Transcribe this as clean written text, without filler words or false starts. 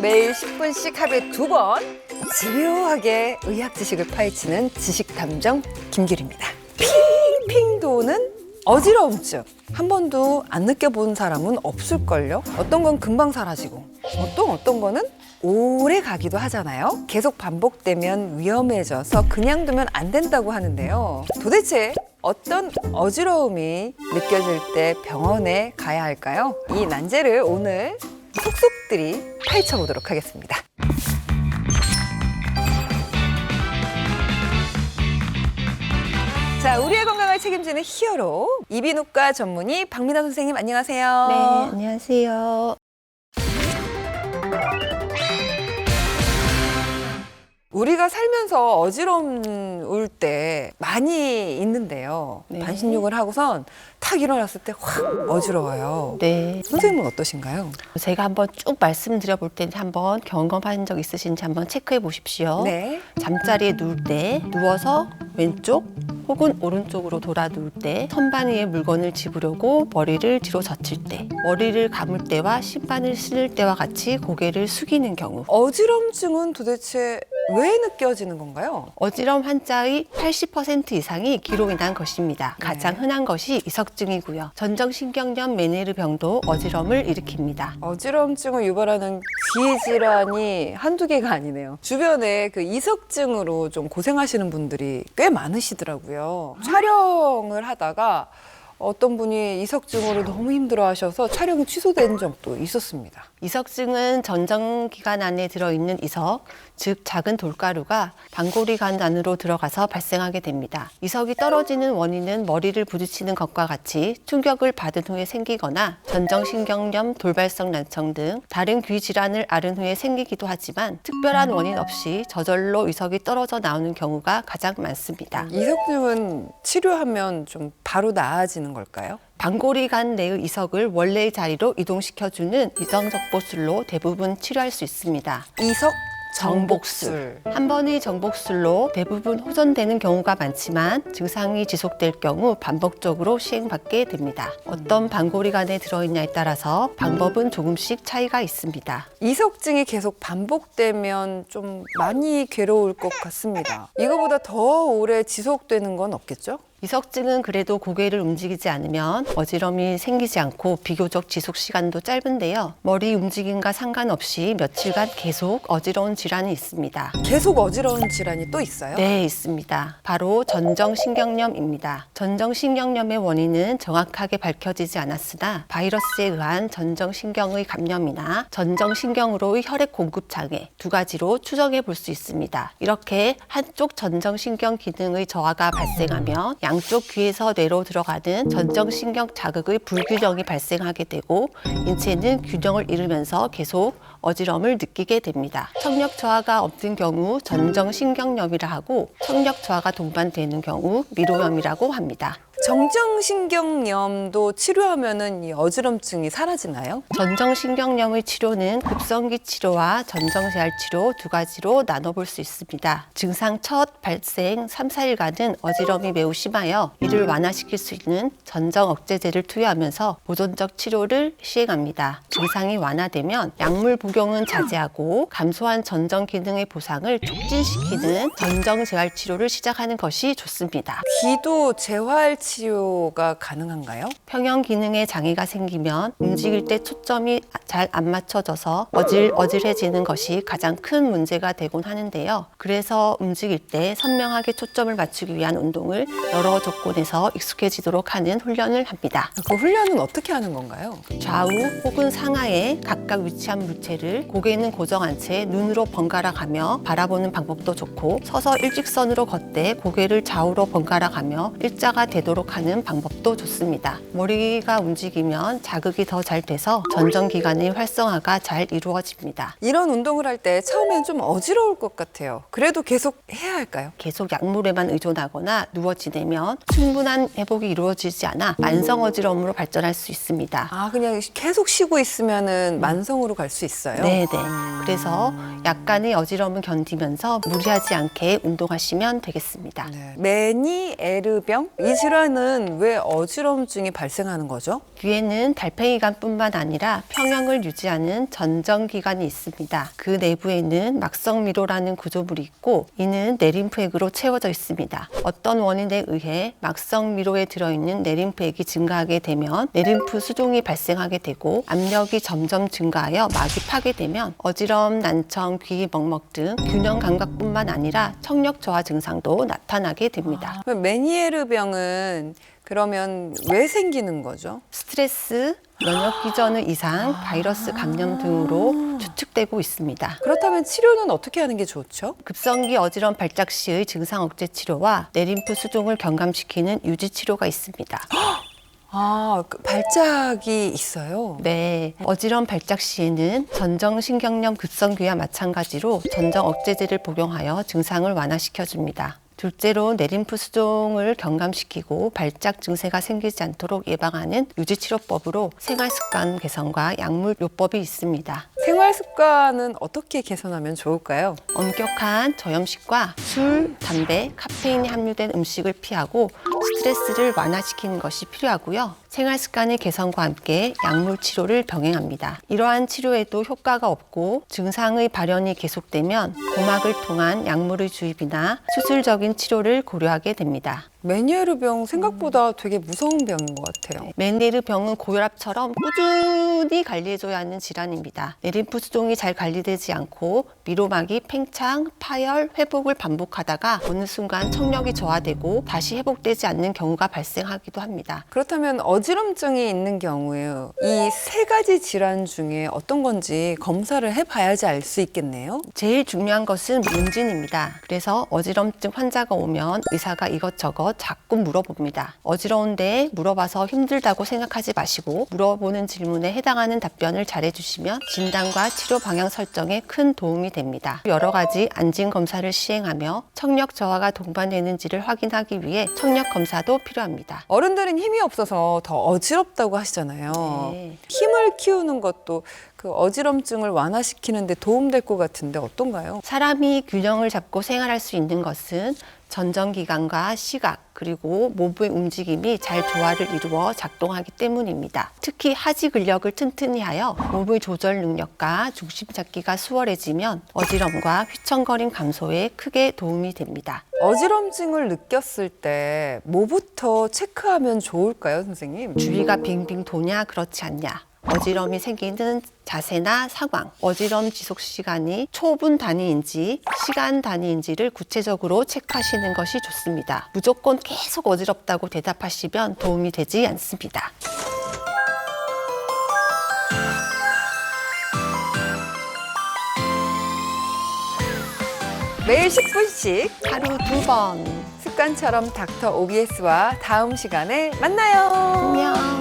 매일 10분씩 하루에 2번 집요하게 의학 지식을 파헤치는 지식탐정 김규리입니다. 핑핑 도는 어지러움증 한 번도 안 느껴본 사람은 없을걸요? 어떤 건 금방 사라지고 어떤 거는 오래 가기도 하잖아요. 계속 반복되면 위험해져서 그냥 두면 안 된다고 하는데요. 도대체 어떤 어지러움이 느껴질 때 병원에 가야 할까요? 이 난제를 오늘 속속들이 파헤쳐 보도록 하겠습니다. 자, 우리의 건강을 책임지는 히어로 이비인후과 전문의 박민아 선생님 안녕하세요. 네, 안녕하세요. 우리가 살면서 어지러울 때 많이 있는데요. 네. 반신욕을 하고선 탁 일어났을 때 확 어지러워요. 네, 선생님은 어떠신가요? 제가 한번 쭉 말씀드려 볼 텐데 한번 경험한 적 있으신지 한번 체크해 보십시오. 네. 잠자리에 누울 때 누워서 왼쪽 혹은 오른쪽으로 돌아 누울 때 선반 위에 물건을 집으려고 머리를 뒤로 젖힐 때, 머리를 감을 때와 신발을 신을 때와 같이 고개를 숙이는 경우, 어지럼증은 도대체 왜 느껴지는 건가요? 어지러움 환자의 80% 이상이 기로 인한 것입니다. 가장 흔한 것이 이석증이고요. 전정신경염 메니르병도 어지러움을 일으킵니다. 어지럼증을 유발하는 귀 질환이 한두 개가 아니네요. 주변에 그 이석증으로 좀 고생하시는 분들이 꽤 많으시더라고요. 촬영을 하다가 어떤 분이 이석증으로 너무 힘들어하셔서 촬영이 취소된 적도 있었습니다. 이석증은 전정기관 안에 들어있는 이석, 즉 작은 돌가루가 방골이관 안으로 들어가서 발생하게 됩니다. 이석이 떨어지는 원인은 머리를 부딪히는 것과 같이 충격을 받은 후에 생기거나 전정신경염, 돌발성 난청 등 다른 귀 질환을 앓은 후에 생기기도 하지만 특별한 원인 없이 저절로 이석이 떨어져 나오는 경우가 가장 많습니다. 이석증은 치료하면 좀 바로 나아지는 걸까요? 방골이관 내의 이석을 원래의 자리로 이동시켜주는 이정적보술로 대부분 치료할 수 있습니다. 이석 정복술. 한 번의 정복술로 대부분 호전되는 경우가 많지만 증상이 지속될 경우 반복적으로 시행받게 됩니다. 어떤 방골이관에 들어있냐에 따라서 방법은 조금씩 차이가 있습니다. 이석증이 계속 반복되면 좀 많이 괴로울 것 같습니다. 이거보다 더 오래 지속되는 건 없겠죠? 이석증은 그래도 고개를 움직이지 않으면 어지럼이 생기지 않고 비교적 지속 시간도 짧은데요. 머리 움직임과 상관없이 며칠간 계속 어지러운 질환이 있습니다. 계속 어지러운 질환이 또 있어요? 네, 있습니다. 바로 전정신경염입니다. 전정신경염의 원인은 정확하게 밝혀지지 않았으나 바이러스에 의한 전정신경의 감염이나 전정신경으로의 혈액 공급 장애 두 가지로 추정해 볼 수 있습니다. 이렇게 한쪽 전정신경 기능의 저하가 발생하면 양쪽 귀에서 뇌로 들어가는 전정신경 자극의 불균형이 발생하게 되고 인체는 균형을 잃으면서 계속 어지러움을 느끼게 됩니다. 청력 저하가 없는 경우 전정신경염이라 하고 청력 저하가 동반되는 경우 미로염이라고 합니다. 정정신경염도 치료하면은 이 어지럼증이 사라지나요? 전정신경염의 치료는 급성기 치료와 전정제할 치료 두 가지로 나눠볼 수 있습니다. 증상 첫 발생 3, 4일간은 어지럼이 매우 심하여 이를 완화시킬 수 있는 전정 억제제를 투여하면서 보존적 치료를 시행합니다. 증상이 완화되면 약물 복용은 자제하고 감소한 전정 기능의 보상을 촉진시키는 전정재활 치료를 시작하는 것이 좋습니다. 귀도 재활 치료가 가능한가요? 평형 기능에 장애가 생기면 움직일 때 초점이 잘 안 맞춰져서 어질어질해지는 것이 가장 큰 문제가 되곤 하는데요. 그래서 움직일 때 선명하게 초점을 맞추기 위한 운동을 여러 조건에서 익숙해지도록 하는 훈련을 합니다. 그 훈련은 어떻게 하는 건가요? 좌우 혹은 상하에 각각 위치한 물체를 고개는 고정한 채 눈으로 번갈아 가며 바라보는 방법도 좋고 서서 일직선으로 걷되 고개를 좌우로 번갈아 가며 일자가 되도록 하는 방법도 좋습니다. 머리가 움직이면 자극이 더 잘 돼서 전정기관의 활성화가 잘 이루어집니다. 이런 운동을 할 때 처음엔 좀 어지러울 것 같아요. 그래도 계속 해야 할까요? 계속 약물에만 의존하거나 누워 지내면 충분한 회복이 이루어지지 않아 만성 어지러움으로 발전할 수 있습니다. 아, 그냥 계속 쉬고 있으면은 만성으로 갈 수 있어요? 네네. 그래서 약간의 어지러움을 견디면서 무리하지 않게 운동하시면 되겠습니다. 네. 메니에르병? 이 질환 귀가는 왜 어지러움증이 발생하는 거죠? 귀에는 달팽이관뿐만 아니라 평형을 유지하는 전정기관이 있습니다. 그 내부에는 막성미로라는 구조물이 있고 이는 내림프액으로 채워져 있습니다. 어떤 원인에 의해 막성미로에 들어있는 내림프액이 증가하게 되면 내림프 수종이 발생하게 되고 압력이 점점 증가하여 막이 파괴되면 어지러움, 난청, 귀 먹먹 등 균형 감각뿐만 아니라 청력 저하 증상도 나타나게 됩니다. 메니에르병은 그러면 왜 생기는 거죠? 스트레스, 면역 기전의 이상, 바이러스 감염 등으로 추측되고 있습니다. 그렇다면 치료는 어떻게 하는 게 좋죠? 급성기 어지러움 발작 시의 증상 억제 치료와 내림프 수종을 경감시키는 유지 치료가 있습니다. 그 발작이 있어요. 네, 어지러움 발작 시에는 전정신경염 급성기와 마찬가지로 전정 억제제를 복용하여 증상을 완화시켜줍니다. 둘째로 내림프 수종을 경감시키고 발작 증세가 생기지 않도록 예방하는 유지치료법으로 생활습관 개선과 약물 요법이 있습니다. 생활 습관은 어떻게 개선하면 좋을까요? 엄격한 저염식과 술, 담배, 카페인이 함유된 음식을 피하고 스트레스를 완화시키는 것이 필요하고요. 생활 습관의 개선과 함께 약물 치료를 병행합니다. 이러한 치료에도 효과가 없고 증상의 발현이 계속되면 고막을 통한 약물의 주입이나 수술적인 치료를 고려하게 됩니다. 메니에르병 생각보다 되게 무서운 병인 것 같아요. 메니에르병은 고혈압처럼 꾸준히 관리해줘야 하는 질환입니다. 내림프 수종이 잘 관리되지 않고 미로막이 팽창, 파열, 회복을 반복하다가 어느 순간 청력이 저하되고 다시 회복되지 않는 경우가 발생하기도 합니다. 그렇다면 어지럼증이 있는 경우에 이 세 가지 질환 중에 어떤 건지 검사를 해봐야지 알 수 있겠네요. 제일 중요한 것은 문진입니다. 그래서 어지럼증 환자가 오면 의사가 이것저것 자꾸 물어봅니다. 어지러운데 물어봐서 힘들다고 생각하지 마시고 물어보는 질문에 해당하는 답변을 잘해주시면 진단과 치료 방향 설정에 큰 도움이 됩니다. 여러 가지 안진 검사를 시행하며 청력 저하가 동반되는지를 확인하기 위해 청력 검사도 필요합니다. 어른들은 힘이 없어서 더 어지럽다고 하시잖아요. 네. 힘을 키우는 것도 그 어지럼증을 완화시키는 데 도움될 것 같은데 어떤가요? 사람이 균형을 잡고 생활할 수 있는 것은 전정기관과 시각 그리고 모부의 움직임이 잘 조화를 이루어 작동하기 때문입니다. 특히 하지 근력을 튼튼히 하여 모부의 조절 능력과 중심 잡기가 수월해지면 어지럼과 휘청거림 감소에 크게 도움이 됩니다. 어지럼증을 느꼈을 때 뭐부터 체크하면 좋을까요, 선생님? 주위가 빙빙 도냐 그렇지 않냐, 어지럼이 생기는 자세나 상황, 어지럼 지속 시간이 초분 단위인지 시간 단위인지를 구체적으로 체크하시는 것이 좋습니다. 무조건 계속 어지럽다고 대답하시면 도움이 되지 않습니다. 매일 10분씩 하루 2번. 습관처럼 닥터 OBS와 다음 시간에 만나요. 안녕.